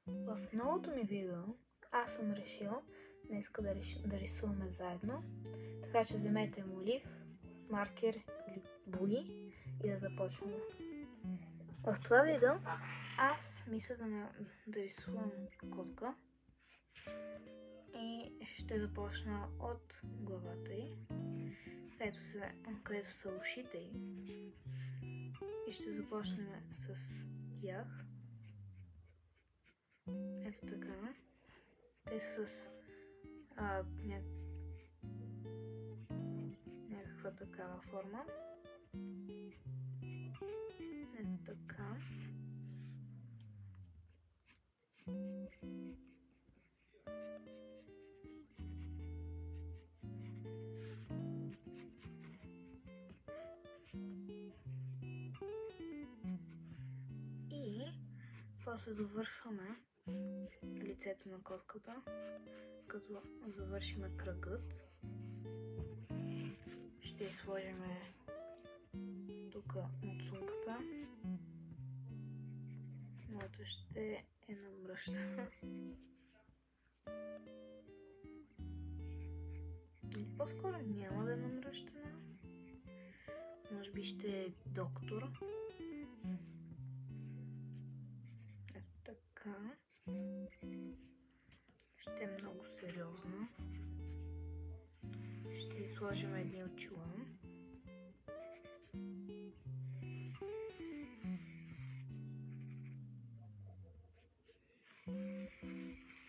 В новото ми видео аз съм решила днес да рисуваме заедно, така че вземете молив, маркер или бои и да започваме. В това видео аз мисля да рисувам котка и ще започна от главата й, където са ушите й, и ще започнем с тях. Ето така. Те са с някаква такава форма. Ето така. И после довършваме лицето на котката, като завършим кръгът. Ще сложим тук муцунката. Моята ще е намръщена. Или по-скоро няма да е намръщена. Може би ще е доктор. Ето така. Ще е много сериозна. Ще сложим едни очила.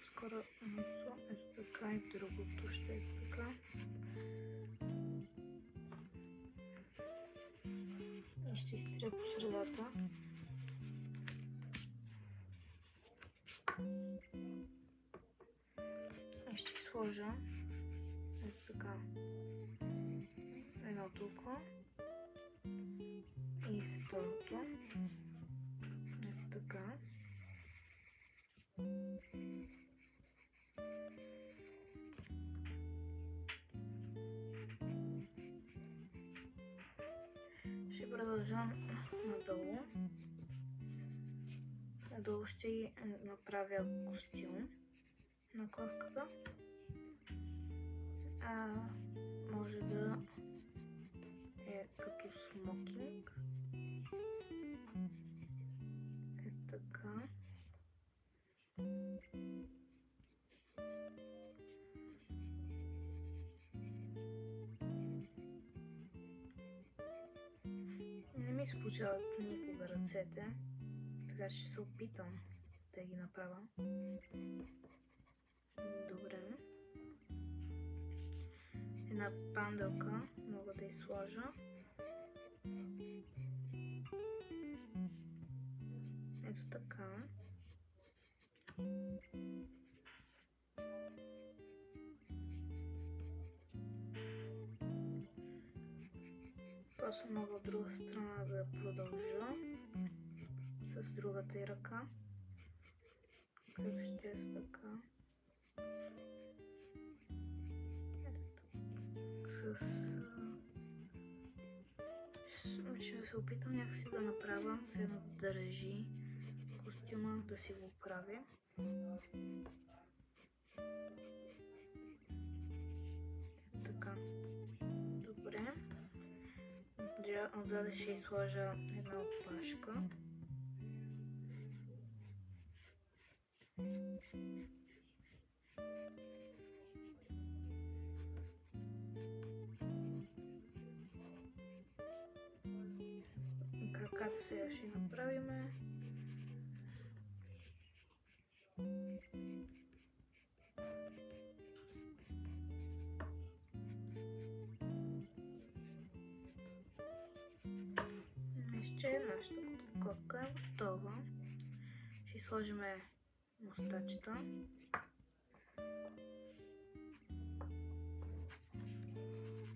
Скоро ето така и другото ще е така. И ще изтрия по средата. И ще сложа ето така едното око и второто. Ето така. Ще продължа надолу. Надолу ще направя костюм на котката. Може да е като смокинг. Ето така. Не ми се получават никога ръцете, така че ще се опитам да ги направя. Добре. Една панделка мога да изсложа. Ето така. Просто мога от друга страна да продължа с другата й ръка, като ще е така. Ще се опитам някакси да направя, след да държи костюма, да си го прави. Така. Добре. Отзаде ще изложа една опашка. Краката сега ще направим. Ще нашата котка е готова. Ще сложим мустачета.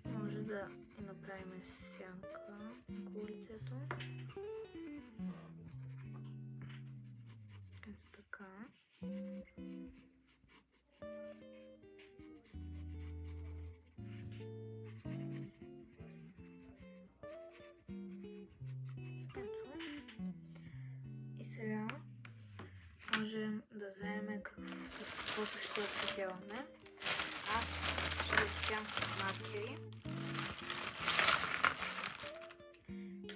Може да направим сянка около лицето. Ето така. можем да вземем с каквото ще оцветяваме. Аз ще оцветявам с маркери.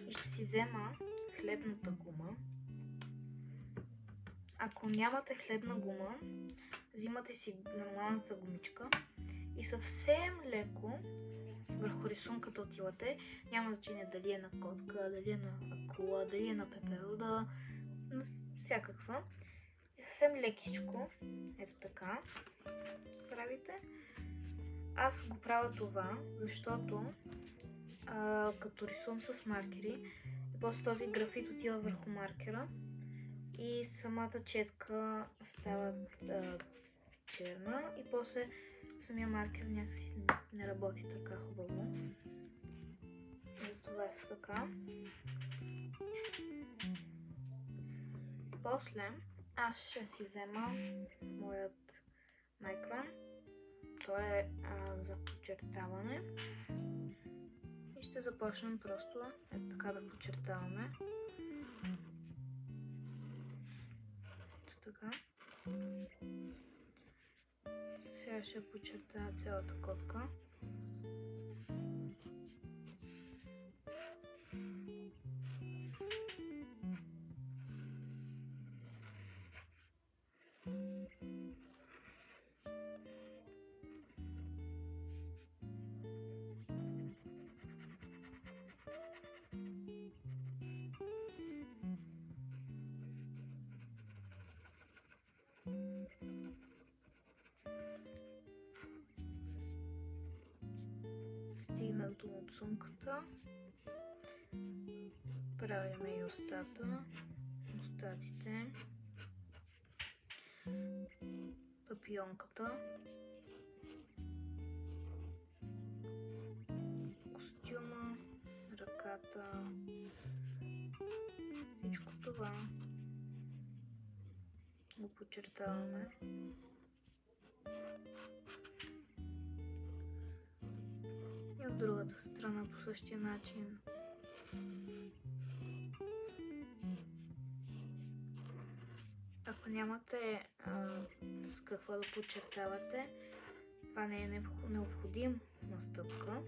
И ще си взема хлебната гума. Ако нямате хлебна гума, взимате си нормалната гумичка и съвсем леко върху рисунката отивате. Няма значение дали е на котка, дали е на акула, дали е на пеперуда, на всякаква. И съвсем лекичко, ето така, правите. Аз го правя това, защото като рисувам с маркери, после този графит отива върху маркера и самата четка става черна и после самия маркер някакси не работи така хубаво. Затова е така. После аз ще си взема моят Micron. Той е за подчертаване. И ще започнем просто ето така да подчертаваме. Ето така. Сега ще подчертая цялата котка. Стигнах до сумката. Правим и устата, устаците, папионката, костюма, ръката, всичко това го подчертаваме. И от другата страна по същия начин. Ако нямате с какво да подчертавате, това не е необходима стъпка,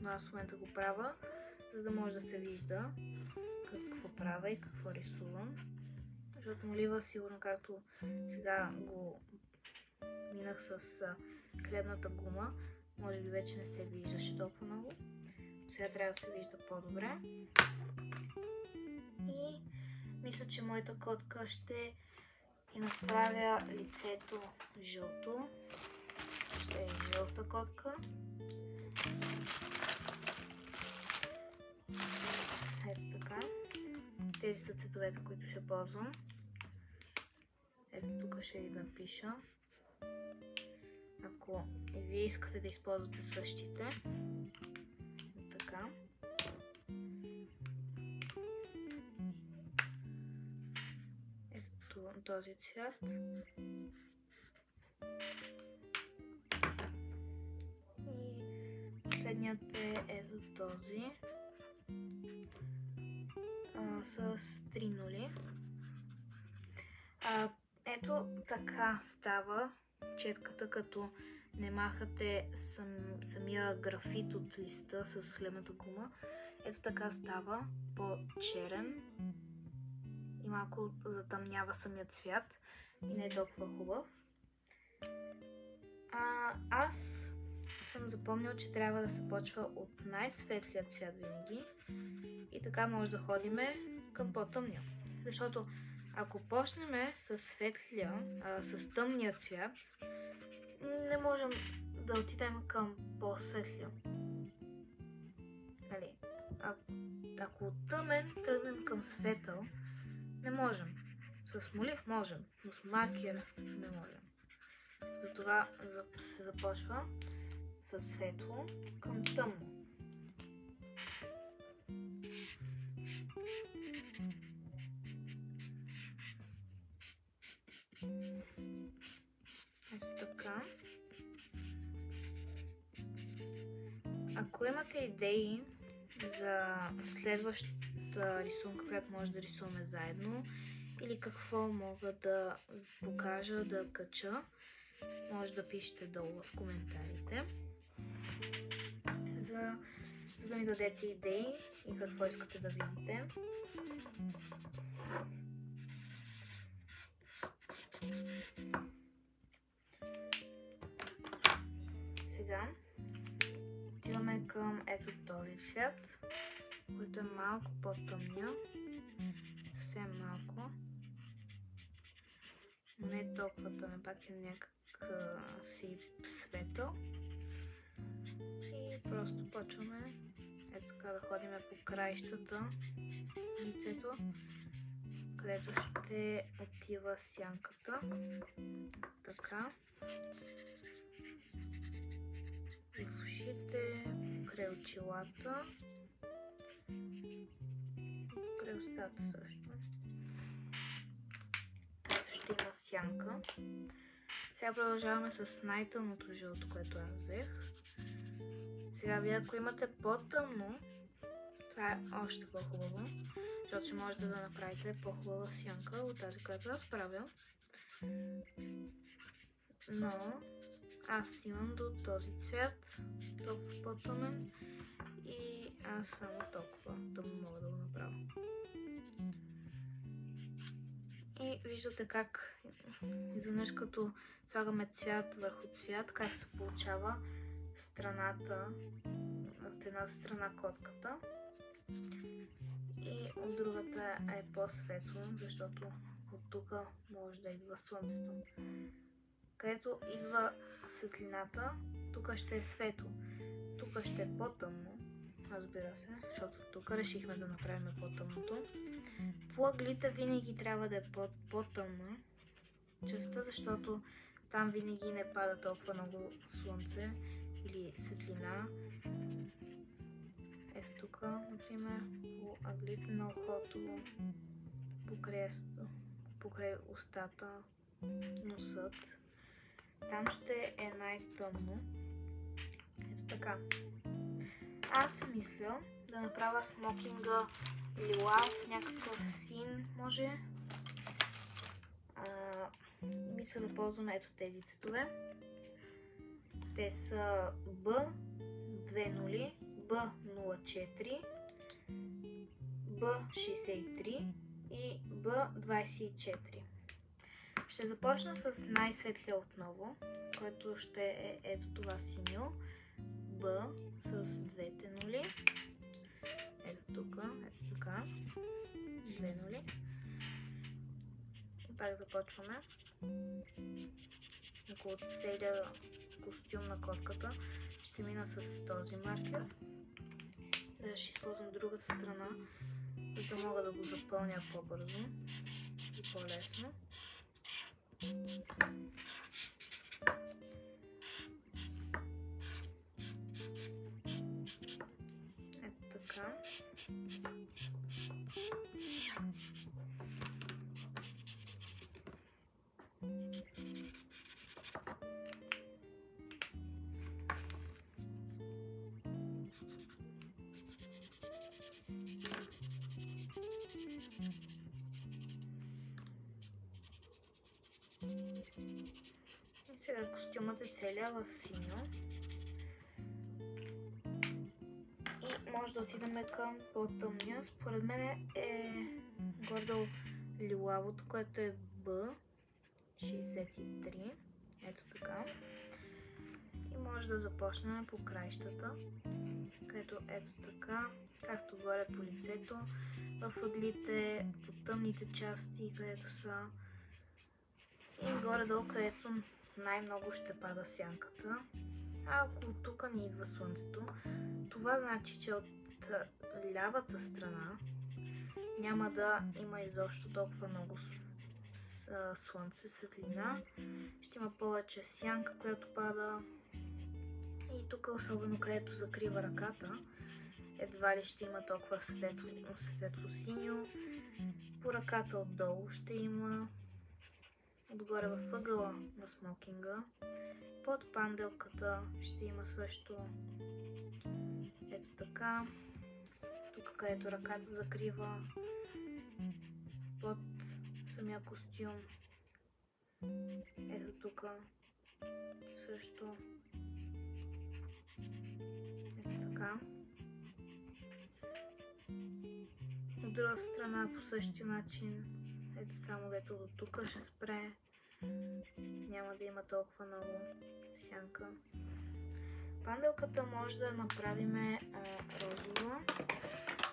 но аз в момента го правя, за да може да се вижда какво правя и какво рисувам. Защото молива сигурно, както сега го минах с хлебната гума, може би вече не се виждаше толкова много. Сега трябва да се вижда по-добре. И мисля, че моята котка ще и направя лицето жълто. Ще е жълта котка. Ето така. Тези са цветовете, които ще ползвам. Ето тук ще ви напиша. Ако и вие искате да използвате същите. Така. Ето този цвят. И последният е ето този. С 3 нули. Ето така става четката, като не махате самия графит от листа с хлебната гума. Ето така става по-черен и малко затъмнява самия цвят и не е толкова хубав. Аз съм запомнила, че трябва да се почва от най-светлия цвят винаги и така може да ходиме към по-тъмния. Защото ако почнем с светлия, с тъмния цвят, не можем да отидем към по-светлия. Нали? Ако от тъмен тръгнем към светъл, не можем. С молив можем, но с маркер не можем. Затова се започва с светло към тъмно. Ето така. Ако имате идеи за следващата рисунка, която може да рисуваме заедно, или какво мога да покажа, да кача, може да пишете долу в коментарите, за да ми дадете идеи и какво искате да видите. Сега отиваме към ето този цвят, който е малко по-тъмния, съвсем малко, не толкова тъмен, пак е някак си светъл. И просто почваме ето така да ходим по краищата на лицето, където ще отива сянката. Така. И в ушите, край очилата, край устата също. Ето ще има сянка. Сега продължаваме с най-тъмното жълто, което аз взех. Сега вие, ако имате по-тъмно, това е още по-хубаво, защото ще можете да направите по-хубава сянка от тази, която аз правя. Но аз имам до този цвят, толкова по-тъмен, и аз само толкова тъмно мога да го направя. И виждате как изведнъж като слагаме цвят върху цвят, как се получава страната, от една страна котката и от другата е по-светло, защото от тук може да идва слънцето. Където идва светлината, тук ще е светло, тук ще е по-тъмно, разбира се, защото тук решихме да направим по-тъмното. По ъглите винаги трябва да е по-тъмна частта, защото там винаги не пада толкова много слънце или светлина. Ето тук, например, по ъглите на ухото, покрай устата, носът. Там ще е най-тъмно. Ето така. Аз мисля да направя смокинга лилав, някакъв син, може. Мисля да ползваме ето тези цветове. Те са B20, B04, B63 и B24. Ще започна с най-светлия отново, който ще е ето това синьо, B с двете нули. Ето тук, ето така, две нули. И пак започваме. Около целия костюм на котката ще мина с този маркер. Да ще използвам другата страна, за да мога да го запълня по-бързо и по-лесно. Ето така. И сега костюмът е целия в синьо. И може да отидем към по-тъмния. Според мен е гордо лилавото, което е B63. Ето така. И може да започнем по краищата, където ето така, както горе по лицето, в ъглите, по тъмните части, където са, и горе-долу, където най-много ще пада сянката. А ако от тук не идва слънцето, това значи, че от лявата страна няма да има изобщо толкова много слънце, светлина. Ще има повече сянка, която пада. И тук, особено където закрива ръката, едва ли ще има толкова светло-синьо. По ръката отдолу ще има, отгоре във ъгъла на смокинга, под панделката ще има също ето така. Тук, където ръката закрива, под самия костюм. Ето тук също. Ето така. От друга страна по същия начин. Ето само дето до тук ще спре. Няма да има толкова много сянка. Панделката може да направим розова.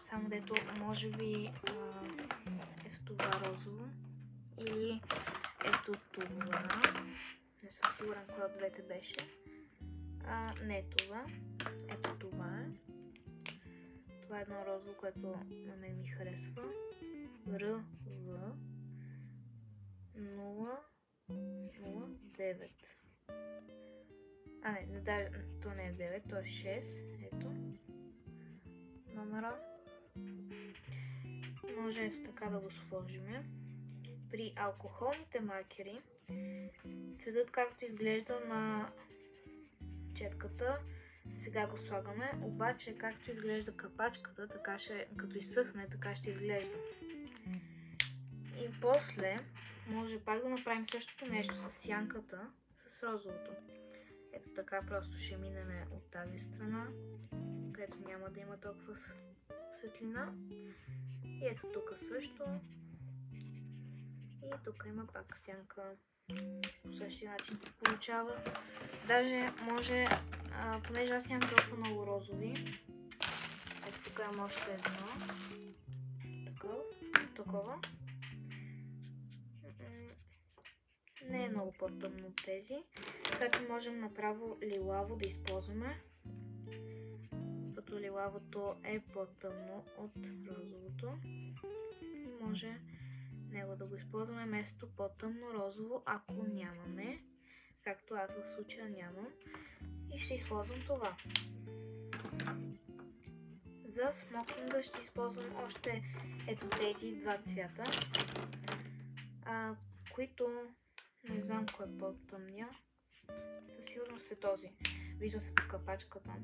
Само дето може би ето това розово. Или ето това. Не съм сигурен кое от двете беше. Не това. Ето това е. Това е едно розово, което на мен ми харесва. РВ 009. Не, то не е 9, то е 6. Ето номера. Може ето така да го сложим. При алкохолните маркери цветът както изглежда на четката, сега го слагаме, обаче както изглежда капачката, така ще, като изсъхне, така ще изглежда. И после може пак да направим същото нещо с сянката, с розовото. Ето така просто ще минем от тази страна, където няма да има толкова светлина. И ето тук също. И тук има пак сянка. По същия начин се получава. Даже може, понеже аз нямам толкова много розови. Ето тук има още едно. Такова. Не е много по-тъмно от тези. Така че можем направо лилаво да използваме. Защото лилавото е по-тъмно от розовото. И може него да го използваме вместо по-тъмно розово, ако нямаме. Както аз в случая нямам. И ще използвам това. За смокинга ще използвам още ето тези два цвята, които не знам кой е по-тъмния. Със сигурност е този. Вижда се по капачката.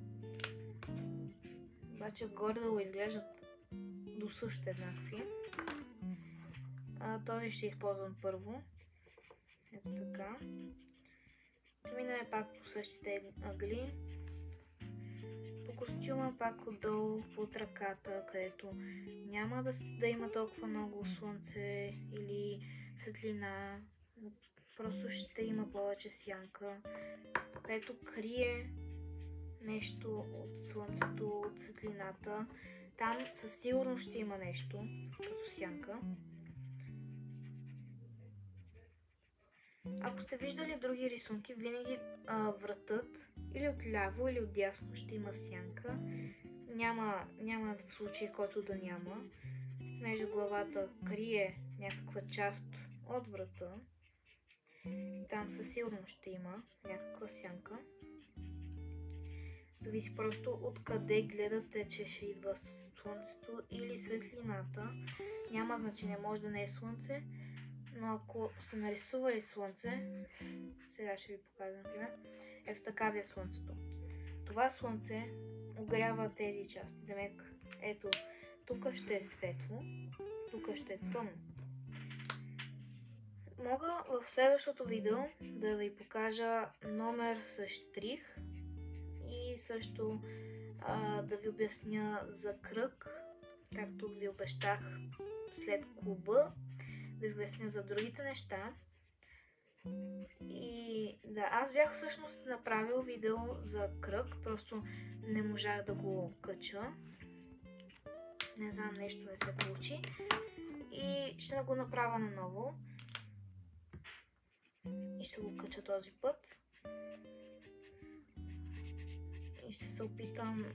Обаче горе-долу изглеждат до също еднакви. Този ще използвам първо. Ето така. Минаме пак по същите ъгли. По костюма пак отдолу под ръката, където няма да има толкова много слънце или светлина. Просто ще има повече сянка, където крие нещо от слънцето, от светлината. Там със сигурност ще има нещо като сянка. Ако сте виждали други рисунки, винаги вратът или отляво, или отдясно ще има сянка. Няма случай, който да няма. Понеже главата крие някаква част от врата. Там със сигурност ще има някаква сянка. Зависи просто от къде гледате, че ще идва слънцето или светлината. Няма значение, може да не е слънце. Но ако сте нарисували слънце, сега ще ви покажа, например, ето така ви е слънцето. Това слънце огрява тези части. Демек, ето, тук ще е светло, тук ще е тъмно. Мога в следващото видео да ви покажа номер с штрих и също да ви обясня за кръг, както ви обещах след клуба. Да ви обясня за другите неща. И да, аз бях всъщност направил видео за кръг, просто не можах да го кача. Не знам, нещо не се получи. И ще го направя наново. И ще го кача този път. И ще се опитам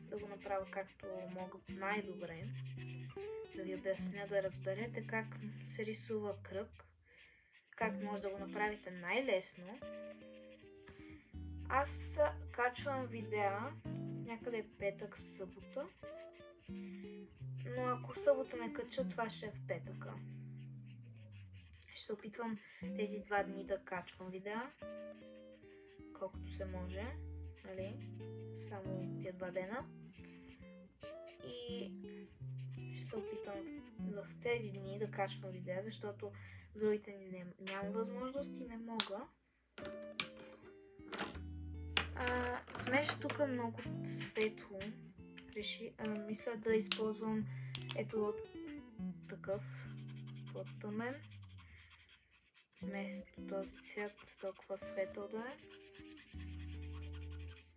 да го направя както мога най-добре. Да ви обясня, да разберете как се рисува кръг, как може да го направите най-лесно. Аз качвам видеа някъде петък, събота, но ако събота не кача, това ще е в петъка. Ще се опитвам тези 2 дни да качвам видеа, колкото се може, нали? Само тия 2 дена. И ще се опитам в тези дни да качвам видеа, защото в другите нямам възможност и не мога. Понеже тук е много светло, мисля да използвам ето такъв по-тъмен, вместо този цвят толкова светъл да е.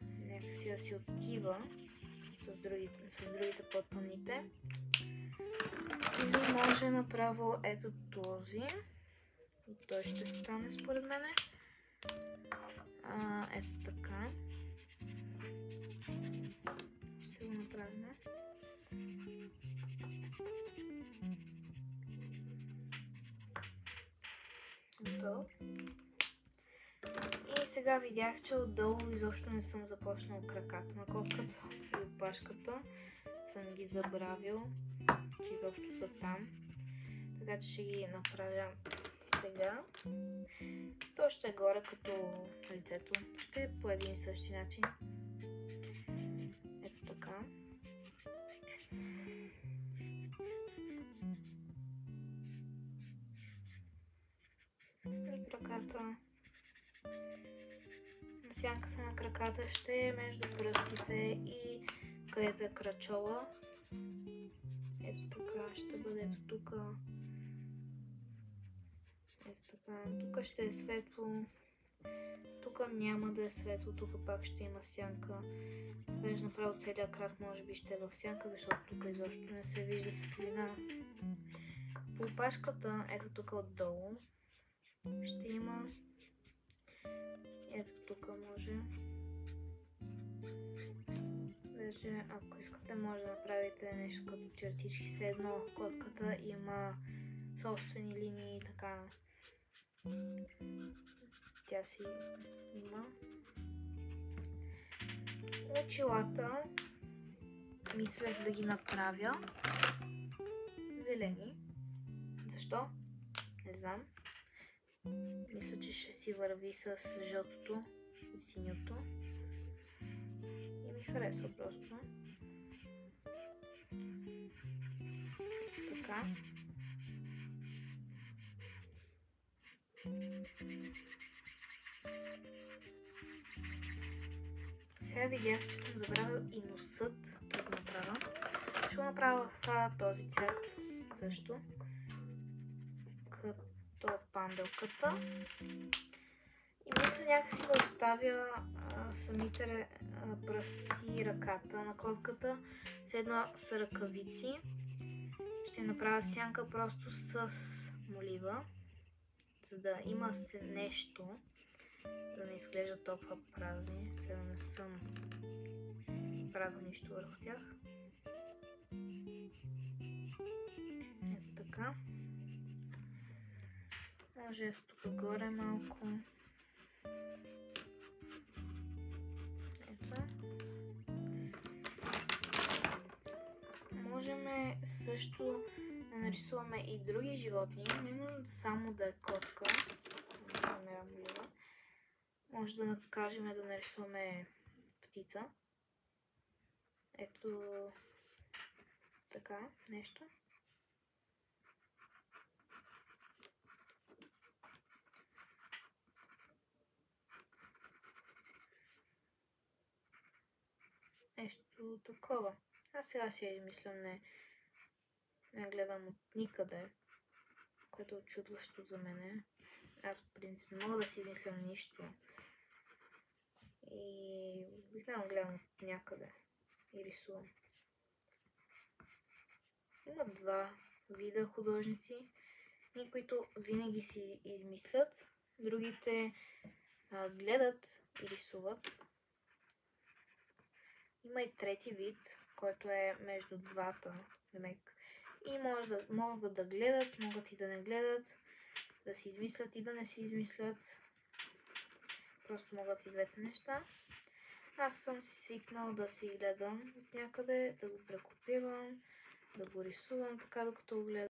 Някакси да си отива с другите по-тъмните. Или може направо ето този. И той ще стане според мене. Ето така. Ще го направим. Готово. И сега видях, че отдолу изобщо не съм започнал краката на котката и опашката. Съм ги забравил, че изобщо са там. Така че ще ги направя сега. То ще е горе като лицето. Ще е по един и същи начин. Ето така. И краката. Сянката на краката ще е между пръстите и където е крачола. Ето така ще бъде ето тук. Ето така. Тук ще е светло. Тук няма да е светло. Тук пак ще има сянка. Даже направо целият крак може би ще е в сянка, защото тук изобщо не се вижда светлина. По опашката, ето тук отдолу, ще има ето тук може. Даже ако искате може да направите нещо като чертички. Все едно котката има собствени линии, така тя си има. Очилата мислех да ги направя зелени. Защо? Не знам. Мисля, че ще си върви с жълтото и синьото. И ми харесва просто. Така. Сега видях, че съм забравил и носът да го направя. Ще го направя в този цвят също. Като панделката. И мисля някакси да оставя самите пръсти и ръката на котката. С едно с ръкавици. Ще направя сянка просто с молива. За да има нещо. Да не изглежда толкова празни. Сега не съм правил нищо върху тях. Ето така. Може ето тук горе малко. Ето. Можем също да нарисуваме и други животни. Не нужно само да е котка. Може да кажем да нарисуваме птица. Ето така нещо. Нещо такова. Аз сега си измислям, не гледам от никъде, което е очудващо за мене. Аз в принцип не мога да си измислям нищо. И обикновено гледам от някъде и рисувам. Има два вида художници. Едни, които винаги си измислят, другите гледат и рисуват. Има и трети вид, който е между двата. И могат да гледат, могат и да не гледат, да си измислят и да не си измислят. Просто могат и двете неща. Аз съм си свикнал да си гледам от някъде, да го прекопирам, да го рисувам така, докато го гледам.